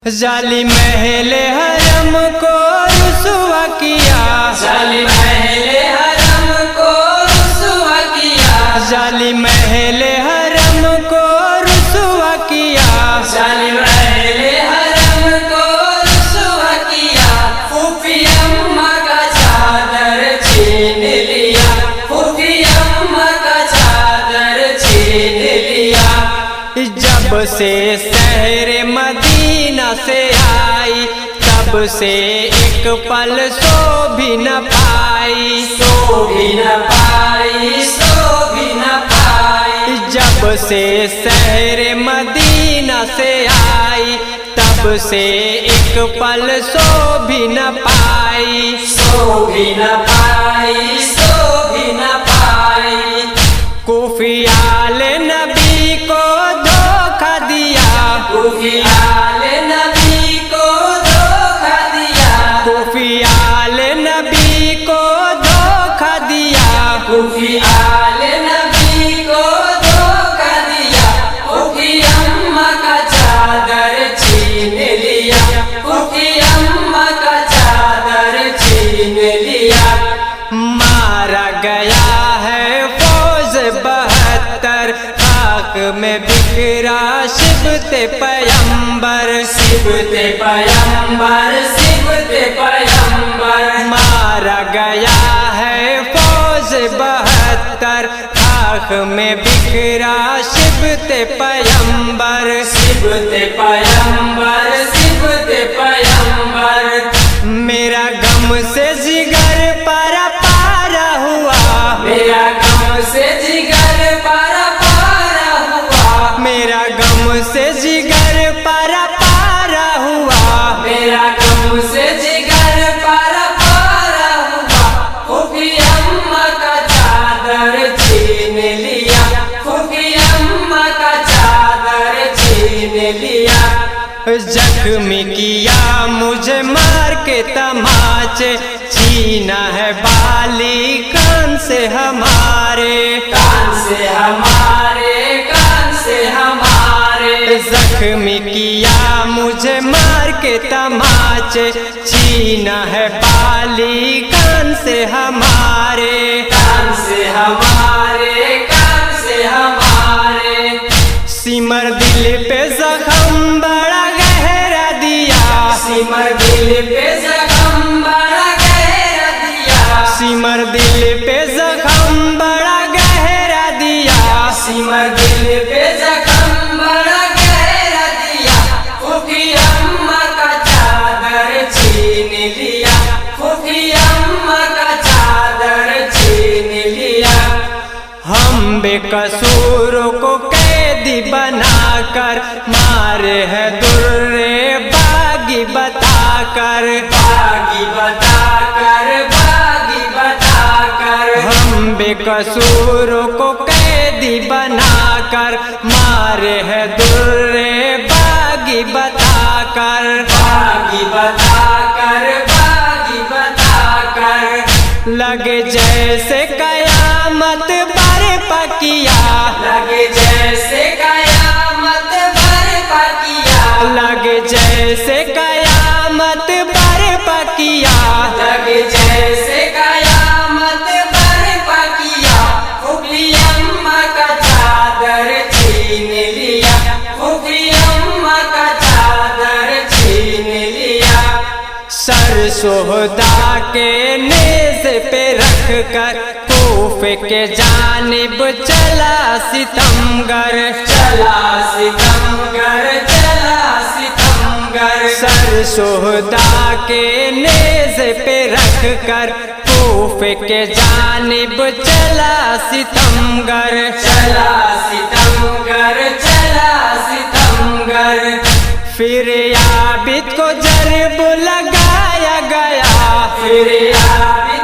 जालिम महले हरम को रुसवा किया, जालिम महले हरम को रुसवा किया, जालिम महले हरम को रुसवा किया, जालिम महले हरम को रुसवा किया। फूफी अम्मा का चादर छीन लिया, फूफी अम्मा का चादर छीन लिया। जब से शहर मदीना से आई, तब से एक पल सो भी न पाई, सो भी न पाई, सो भी न पाई। जब से शहर मदीना से आई, तब से एक पल सो भी न पाई, सो भी न पाई, सो भी न पाई। कुफियाल नबी को धोखा दिया, कुफियाल नबी को धोखा दिया, कुफियाल नबी को धोखा दिया, कुफियाल नबी को धोखा दिया। फूफी अम्मा का चादर छीन लिया, फूफी अम्मा का चादर छीन लिया। मारा गया है फौज 72, खाक में बिखरा शिबते पैगंबर, सिबते पैगंबर, सिबते पैगंबर। मारा गया है फौज 72, खाक में बिखरा शिबते पैगंबर, सिबते पैगंबर, सिबते पैगंबर। मेरा गम से जिगर पारा पारा हुआ, मेरा गम से जिगर पारा पारा हुआ, मेरा गम से जिगर पारा पारा हुआ। मेरा गम से जिगर पारा पारा हुआ। फूफी अम्मा का चादर छीन लिया, फूफी अम्मा का चादर छीन लिया। जख्मी किया मुझे मार के तमाचे, छीना है बाली कान से हमारे, कान से हमारे, कान से हमारे। जख्मी किया मुझे मार के तमाचे, छीना है बाली कान से हमारे, कान से हमारे, कान से हमारे। सिमर दिल पे जख्म बड़ा गहरा दिया, सिमर दिल पे जख्म बड़ा गहरा दिया, सिमर दिल पे जख्म बड़ा गहरा दिया, सिमर दिल पे जख्म बड़ा गहरा दिया। फूफी अम्मा का चादर छीन लिया, फूफी अम्मा का चादर छीन लिया। हम बेकसूरों को कैदी बनाकर मारे हैं दुर्रे बागी बताकर, बागी बताकर, बागी बताकर। हम बेकसूरों को कैदी बनाकर मारे हैं दुर्रे बागी बताकर, बागी बताकर, बागी बताकर। लगे जैसे कयामत बर्पा किया, लगे जैसे कयामत बर्पा किया, लगे जैसे कयामत बर्पा किया। लगे जैसे कयामत बर्पा किया। फूफी अम्मा का चादर छीन लिया, फूफी अम्मा का चादर छीन लिया। सर सोहदा के नेज़ पे रख कर कूफे के जानिब चला सितमगर, चला सितमगर, चला सितमगर। सर सोहदा के नेज़ पे रख कर कूफे के जानिब चला सितमगर, चला सितमगर, चला सितमगर। फिर आबिद को जरब लगाया गया, फिर आबिद